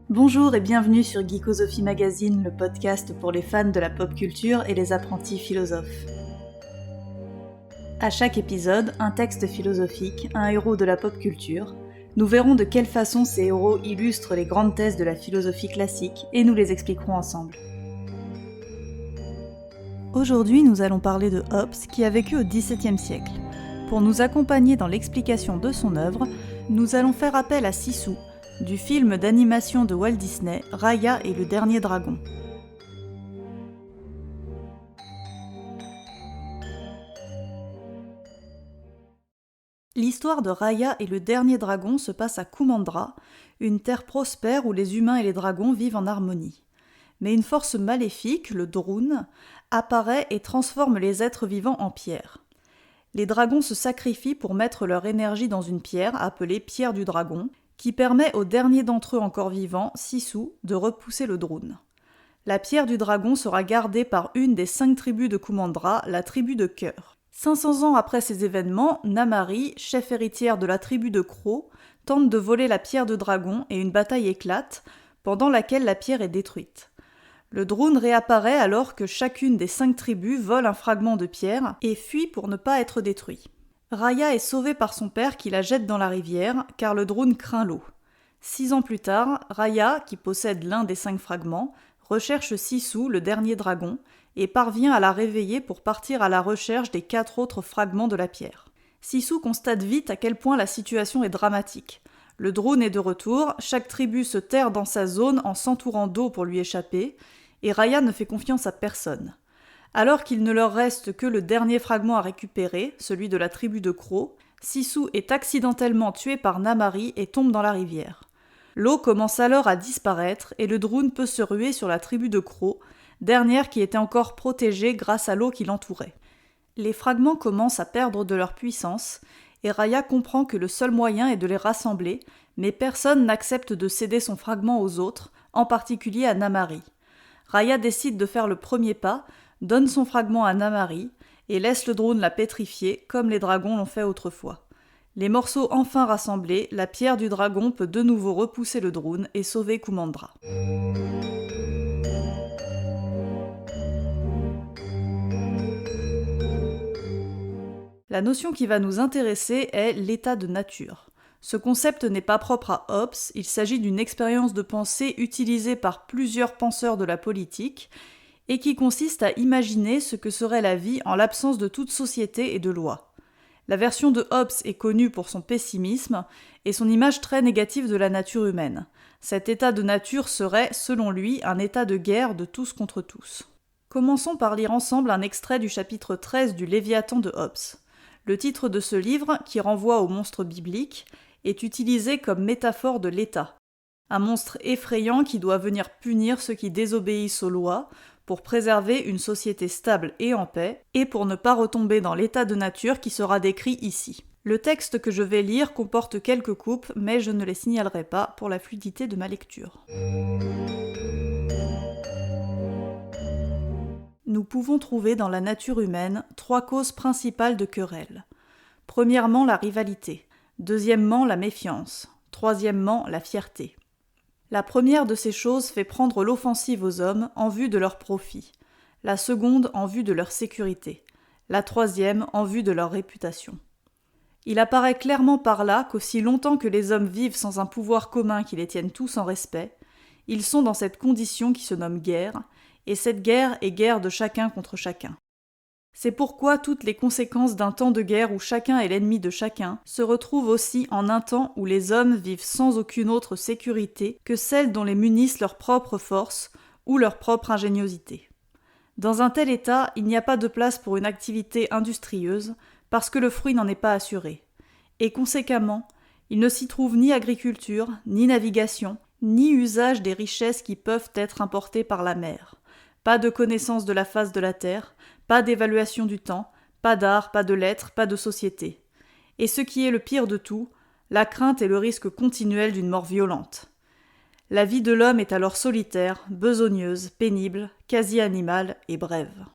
Bonjour et bienvenue sur Geekosophie Magazine, le podcast pour les fans de la pop culture et les apprentis philosophes. À chaque épisode, un texte philosophique, un héros de la pop culture. Nous verrons de quelle façon ces héros illustrent les grandes thèses de la philosophie classique et nous les expliquerons ensemble. Aujourd'hui, nous allons parler de Hobbes qui a vécu au XVIIe siècle. Pour nous accompagner dans l'explication de son œuvre, nous allons faire appel à Sisu, du film d'animation de Walt Disney, Raya et le dernier dragon. L'histoire de Raya et le dernier dragon se passe à Kumandra, une terre prospère où les humains et les dragons vivent en harmonie. Mais une force maléfique, le Drûn, apparaît et transforme les êtres vivants en pierre. Les dragons se sacrifient pour mettre leur énergie dans une pierre appelée pierre du dragon, qui permet au dernier d'entre eux encore vivant, Sisu, de repousser le Drûn. La pierre du dragon sera gardée par une des 5 tribus de Kumandra, la tribu de Cœur. 500 ans après ces événements, Namari, chef héritière de la tribu de Crow, tente de voler la pierre de dragon et une bataille éclate, pendant laquelle la pierre est détruite. Le Drûn réapparaît alors que chacune des 5 tribus vole un fragment de pierre et fuit pour ne pas être détruit. Raya est sauvée par son père qui la jette dans la rivière, car le Drûn craint l'eau. 6 ans plus tard, Raya, qui possède l'un des 5 fragments, recherche Sisu, le dernier dragon, et parvient à la réveiller pour partir à la recherche des 4 autres fragments de la pierre. Sisu constate vite à quel point la situation est dramatique. Le Drûn est de retour, chaque tribu se terre dans sa zone en s'entourant d'eau pour lui échapper, et Raya ne fait confiance à personne. Alors qu'il ne leur reste que le dernier fragment à récupérer, celui de la tribu de Crow, Sisu est accidentellement tué par Namari et tombe dans la rivière. L'eau commence alors à disparaître et le Drûn peut se ruer sur la tribu de Crow, dernière qui était encore protégée grâce à l'eau qui l'entourait. Les fragments commencent à perdre de leur puissance et Raya comprend que le seul moyen est de les rassembler, mais personne n'accepte de céder son fragment aux autres, en particulier à Namari. Raya décide de faire le premier pas, donne son fragment à Namari et laisse le Drûn la pétrifier comme les dragons l'ont fait autrefois. Les morceaux enfin rassemblés, la pierre du dragon peut de nouveau repousser le Drûn et sauver Kumandra. La notion qui va nous intéresser est l'état de nature. Ce concept n'est pas propre à Hobbes, il s'agit d'une expérience de pensée utilisée par plusieurs penseurs de la politique et qui consiste à imaginer ce que serait la vie en l'absence de toute société et de loi. La version de Hobbes est connue pour son pessimisme et son image très négative de la nature humaine. Cet état de nature serait, selon lui, un état de guerre de tous contre tous. Commençons par lire ensemble un extrait du chapitre 13 du Léviathan de Hobbes. Le titre de ce livre, qui renvoie au monstre biblique, est utilisé comme métaphore de l'État. Un monstre effrayant qui doit venir punir ceux qui désobéissent aux lois, pour préserver une société stable et en paix, et pour ne pas retomber dans l'état de nature qui sera décrit ici. Le texte que je vais lire comporte quelques coupes, mais je ne les signalerai pas pour la fluidité de ma lecture. Nous pouvons trouver dans la nature humaine 3 causes principales de querelles. Premièrement, la rivalité. Deuxièmement, la méfiance. Troisièmement, la fierté. La première de ces choses fait prendre l'offensive aux hommes en vue de leur profit, la seconde en vue de leur sécurité, la troisième en vue de leur réputation. Il apparaît clairement par là qu'aussi longtemps que les hommes vivent sans un pouvoir commun qui les tienne tous en respect, ils sont dans cette condition qui se nomme guerre, et cette guerre est guerre de chacun contre chacun. C'est pourquoi toutes les conséquences d'un temps de guerre où chacun est l'ennemi de chacun se retrouvent aussi en un temps où les hommes vivent sans aucune autre sécurité que celle dont les munissent leur propre force ou leur propre ingéniosité. Dans un tel état, il n'y a pas de place pour une activité industrieuse parce que le fruit n'en est pas assuré. Et conséquemment, il ne s'y trouve ni agriculture, ni navigation, ni usage des richesses qui peuvent être importées par la mer. Pas de connaissance de la face de la terre, pas d'évaluation du temps, pas d'art, pas de lettres, pas de société. Et ce qui est le pire de tout, la crainte et le risque continuel d'une mort violente. La vie de l'homme est alors solitaire, besogneuse, pénible, quasi animale et brève.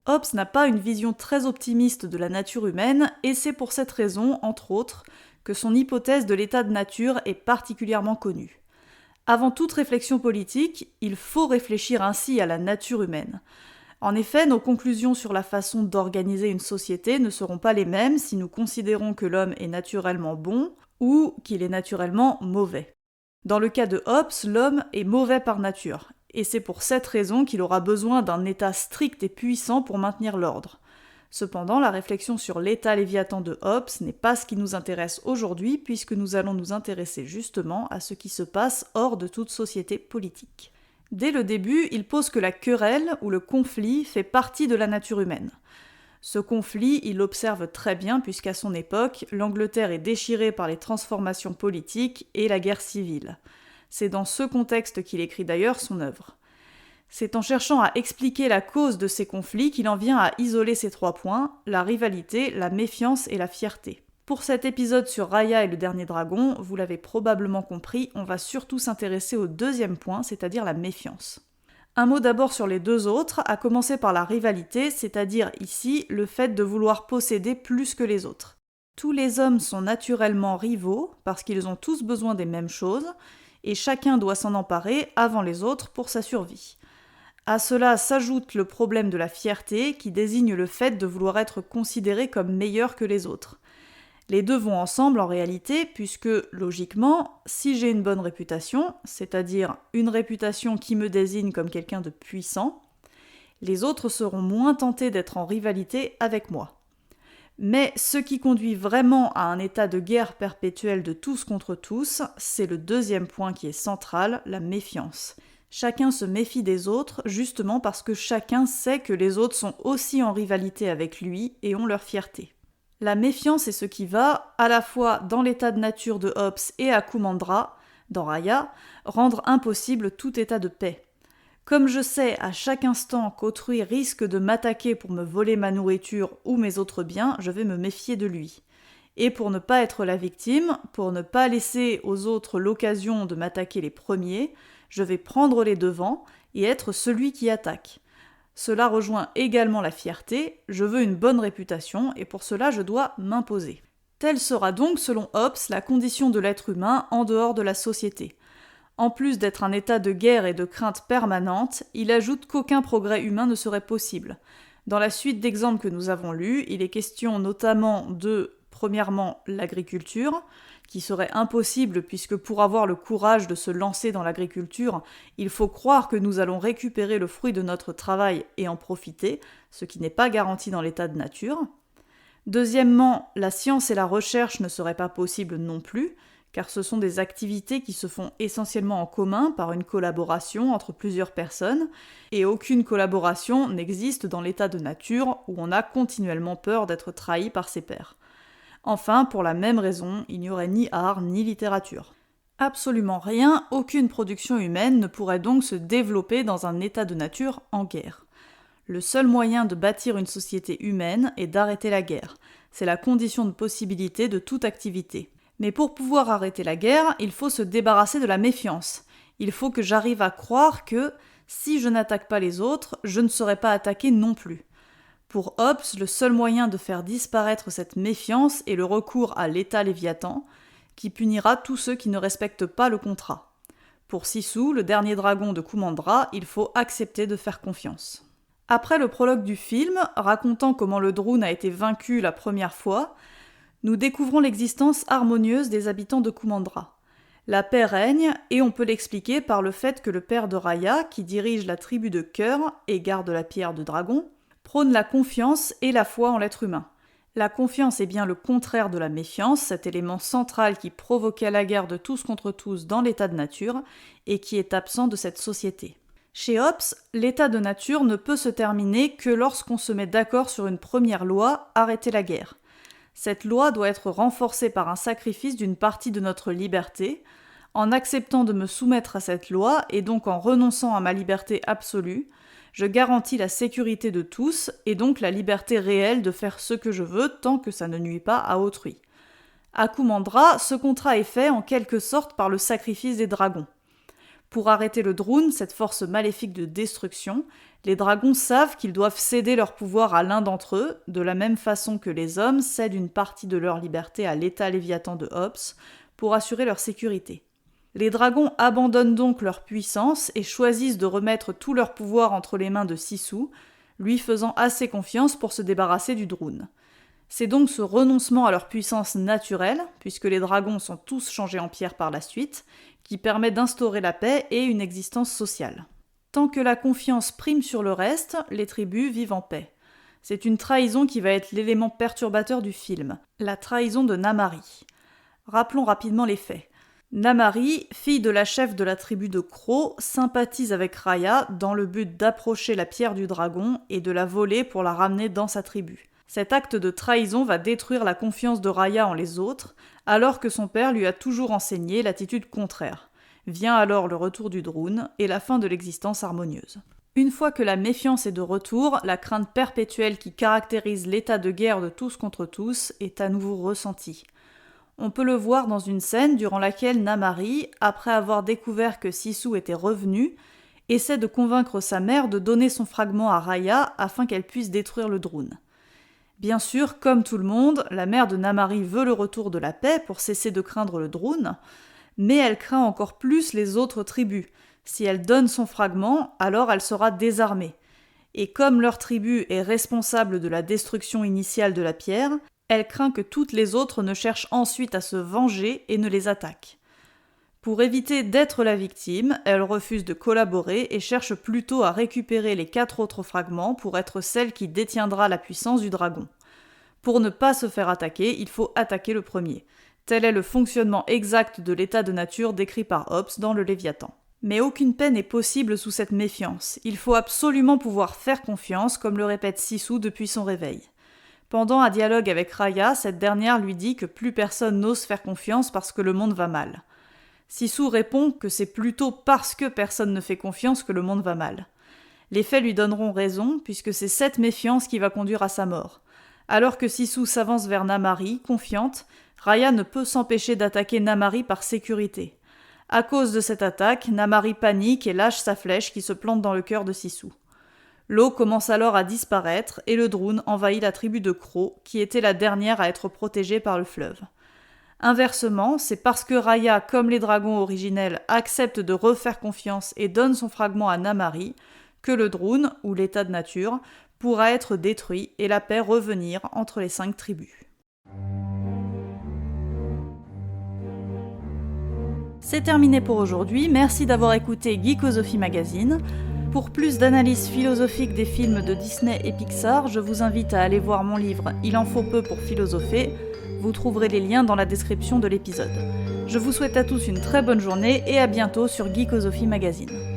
Hobbes n'a pas une vision très optimiste de la nature humaine, et c'est pour cette raison, entre autres, que son hypothèse de l'état de nature est particulièrement connue. Avant toute réflexion politique, il faut réfléchir ainsi à la nature humaine. En effet, nos conclusions sur la façon d'organiser une société ne seront pas les mêmes si nous considérons que l'homme est naturellement bon ou qu'il est naturellement mauvais. Dans le cas de Hobbes, l'homme est mauvais par nature, et c'est pour cette raison qu'il aura besoin d'un État strict et puissant pour maintenir l'ordre. Cependant, la réflexion sur l'État léviathan de Hobbes n'est pas ce qui nous intéresse aujourd'hui, puisque nous allons nous intéresser justement à ce qui se passe hors de toute société politique. Dès le début, il pose que la querelle ou le conflit fait partie de la nature humaine. Ce conflit, il l'observe très bien puisqu'à son époque, l'Angleterre est déchirée par les transformations politiques et la guerre civile. C'est dans ce contexte qu'il écrit d'ailleurs son œuvre. C'est en cherchant à expliquer la cause de ces conflits qu'il en vient à isoler ces 3 points, la rivalité, la méfiance et la fierté. Pour cet épisode sur Raya et le dernier dragon, vous l'avez probablement compris, on va surtout s'intéresser au deuxième point, c'est-à-dire la méfiance. Un mot d'abord sur les 2 autres, à commencer par la rivalité, c'est-à-dire ici le fait de vouloir posséder plus que les autres. Tous les hommes sont naturellement rivaux, parce qu'ils ont tous besoin des mêmes choses, et chacun doit s'en emparer avant les autres pour sa survie. À cela s'ajoute le problème de la fierté, qui désigne le fait de vouloir être considéré comme meilleur que les autres. Les 2 vont ensemble en réalité, puisque, logiquement, si j'ai une bonne réputation, c'est-à-dire une réputation qui me désigne comme quelqu'un de puissant, les autres seront moins tentés d'être en rivalité avec moi. Mais ce qui conduit vraiment à un état de guerre perpétuelle de tous contre tous, c'est le deuxième point qui est central, la méfiance. Chacun se méfie des autres, justement parce que chacun sait que les autres sont aussi en rivalité avec lui et ont leur fierté. La méfiance est ce qui va, à la fois dans l'état de nature de Hobbes et à Kumandra, dans Raya, rendre impossible tout état de paix. Comme je sais à chaque instant qu'autrui risque de m'attaquer pour me voler ma nourriture ou mes autres biens, je vais me méfier de lui. Et pour ne pas être la victime, pour ne pas laisser aux autres l'occasion de m'attaquer les premiers, je vais prendre les devants et être celui qui attaque. Cela rejoint également la fierté, je veux une bonne réputation et pour cela je dois m'imposer. Telle sera donc, selon Hobbes, la condition de l'être humain en dehors de la société. En plus d'être un état de guerre et de crainte permanente, il ajoute qu'aucun progrès humain ne serait possible. Dans la suite d'exemples que nous avons lus, il est question notamment de, premièrement, l'agriculture, qui serait impossible puisque pour avoir le courage de se lancer dans l'agriculture, il faut croire que nous allons récupérer le fruit de notre travail et en profiter, ce qui n'est pas garanti dans l'état de nature. Deuxièmement, la science et la recherche ne seraient pas possibles non plus, car ce sont des activités qui se font essentiellement en commun par une collaboration entre plusieurs personnes, et aucune collaboration n'existe dans l'état de nature où on a continuellement peur d'être trahi par ses pairs. Enfin, pour la même raison, il n'y aurait ni art ni littérature. Absolument rien, aucune production humaine ne pourrait donc se développer dans un état de nature en guerre. Le seul moyen de bâtir une société humaine est d'arrêter la guerre. C'est la condition de possibilité de toute activité. Mais pour pouvoir arrêter la guerre, il faut se débarrasser de la méfiance. Il faut que j'arrive à croire que, si je n'attaque pas les autres, je ne serai pas attaqué non plus. Pour Hobbes, le seul moyen de faire disparaître cette méfiance est le recours à l'État léviathan, qui punira tous ceux qui ne respectent pas le contrat. Pour Sisu, le dernier dragon de Kumandra, il faut accepter de faire confiance. Après le prologue du film, racontant comment le Droun a été vaincu la première fois, nous découvrons l'existence harmonieuse des habitants de Kumandra. La paix règne, et on peut l'expliquer par le fait que le père de Raya, qui dirige la tribu de Cœur et garde la pierre de dragon, prône la confiance et la foi en l'être humain. La confiance est bien le contraire de la méfiance, cet élément central qui provoquait la guerre de tous contre tous dans l'état de nature et qui est absent de cette société. Chez Hobbes, l'état de nature ne peut se terminer que lorsqu'on se met d'accord sur une première loi, arrêter la guerre. Cette loi doit être renforcée par un sacrifice d'une partie de notre liberté. En acceptant de me soumettre à cette loi et donc en renonçant à ma liberté absolue, je garantis la sécurité de tous et donc la liberté réelle de faire ce que je veux tant que ça ne nuit pas à autrui. À Kumandra, ce contrat est fait en quelque sorte par le sacrifice des dragons. Pour arrêter le Droun, cette force maléfique de destruction, les dragons savent qu'ils doivent céder leur pouvoir à l'un d'entre eux, de la même façon que les hommes cèdent une partie de leur liberté à l'État Léviathan de Hobbs pour assurer leur sécurité. Les dragons abandonnent donc leur puissance et choisissent de remettre tout leur pouvoir entre les mains de Sisu, lui faisant assez confiance pour se débarrasser du Droun. C'est donc ce renoncement à leur puissance naturelle, puisque les dragons sont tous changés en pierre par la suite, qui permet d'instaurer la paix et une existence sociale. Tant que la confiance prime sur le reste, les tribus vivent en paix. C'est une trahison qui va être l'élément perturbateur du film, la trahison de Namari. Rappelons rapidement les faits. Namari, fille de la chef de la tribu de Crocs, sympathise avec Raya dans le but d'approcher la pierre du dragon et de la voler pour la ramener dans sa tribu. Cet acte de trahison va détruire la confiance de Raya en les autres, alors que son père lui a toujours enseigné l'attitude contraire. Vient alors le retour du Droun et la fin de l'existence harmonieuse. Une fois que la méfiance est de retour, la crainte perpétuelle qui caractérise l'état de guerre de tous contre tous est à nouveau ressentie. On peut le voir dans une scène durant laquelle Namari, après avoir découvert que Sisu était revenu, essaie de convaincre sa mère de donner son fragment à Raya afin qu'elle puisse détruire le Droun. Bien sûr, comme tout le monde, la mère de Namari veut le retour de la paix pour cesser de craindre le Droun, mais elle craint encore plus les autres tribus. Si elle donne son fragment, alors elle sera désarmée. Et comme leur tribu est responsable de la destruction initiale de la pierre, elle craint que toutes les autres ne cherchent ensuite à se venger et ne les attaquent. Pour éviter d'être la victime, elle refuse de collaborer et cherche plutôt à récupérer les 4 autres fragments pour être celle qui détiendra la puissance du dragon. Pour ne pas se faire attaquer, il faut attaquer le premier. Tel est le fonctionnement exact de l'état de nature décrit par Hobbes dans le Léviathan. Mais aucune paix n'est possible sous cette méfiance. Il faut absolument pouvoir faire confiance, comme le répète Sisu depuis son réveil. Pendant un dialogue avec Raya, cette dernière lui dit que plus personne n'ose faire confiance parce que le monde va mal. Sisu répond que c'est plutôt parce que personne ne fait confiance que le monde va mal. Les faits lui donneront raison, puisque c'est cette méfiance qui va conduire à sa mort. Alors que Sisu s'avance vers Namari, confiante, Raya ne peut s'empêcher d'attaquer Namari par sécurité. À cause de cette attaque, Namari panique et lâche sa flèche qui se plante dans le cœur de Sisu. L'eau commence alors à disparaître et le Droun envahit la tribu de Crocs, qui était la dernière à être protégée par le fleuve. Inversement, c'est parce que Raya, comme les dragons originels, accepte de refaire confiance et donne son fragment à Namari, que le Droun, ou l'état de nature, pourra être détruit et la paix revenir entre les 5 tribus. C'est terminé pour aujourd'hui, merci d'avoir écouté Geekosophie Magazine. Pour plus d'analyse philosophique des films de Disney et Pixar, je vous invite à aller voir mon livre « Il en faut peu pour philosopher ». Vous trouverez les liens dans la description de l'épisode. Je vous souhaite à tous une très bonne journée et à bientôt sur Geekosophie Magazine.